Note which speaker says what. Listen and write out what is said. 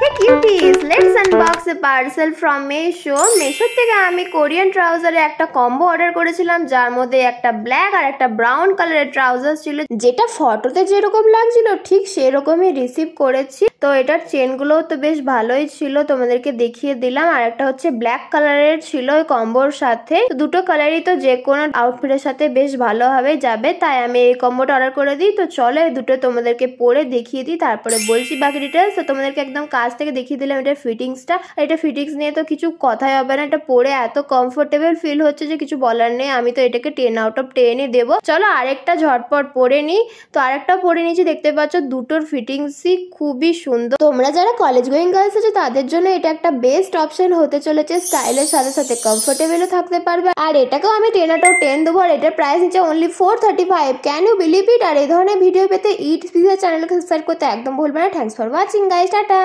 Speaker 1: Hey cuties, let's unbox a parcel from Meesho. Meesho থেকে আমি Korean ট্রাউজারে একটা combo order করেছিলাম, যার মধ্যে একটা ব্ল্যাক আর একটা ব্রাউন কালারের ট্রাউজার ছিল, যেটা ফটোতে যেরকম লাগছিল ঠিক সেরকমই রিসিভ করেছি। তো এটার চেনগুলো তো বেশ ভালোই ছিল, তোমাদেরকে দেখিয়ে দিলাম। আর একটা হচ্ছে ব্ল্যাক কালারের ছিল ওই কম্বোর সাথে। দুটো কালারই তো যে কোনো আউটফিটের সাথে বেশ ভালোভাবে যাবে, তাই আমি এই কম্বোটা অর্ডার করে দিই। তো চলো এই দুটো তোমাদেরকে পরে দেখিয়ে দিই, তারপরে বলছি বাকি ডিটেলস। তো তোমাদেরকে একদম কাছ থেকে দেখিয়ে দিলাম এটার ফিটিংসটা। এটা ফিটিংস নিয়ে তো কিছু কথাই হবে না, এটা পরে এত কমফোর্টেবল ফিল হচ্ছে যে কিছু বলার নেই। আমি তো এটাকে 10 আউট অফ 10-ই দেবো। চলো আরেকটা ঝটপট পরে নিই। তো আরেকটা পরে নিয়েছি, দেখতে পাচ্ছ দুটোর ফিটিংসই খুবই সুন্দর। তোমরা যারা কলেজ গোয়িং গার্লস আছো তাদের জন্য এটা একটা বেস্ট অপশন হতে চলেছে। স্টাইলের সাথে সাথে কমফোর্টেবলও থাকতে পারবে। আর এটাকেও আমি 10 আউট অফ 10 দেবো। আর এটার প্রাইস নিচ্ছে only 435। Can you believe it? আর এই ধরনের ভিডিও পেতে ইট পিজা চ্যানেলকে সাবস্ক্রাইব করতে একদম ভুলবে না। Thanks for watching guys, tata.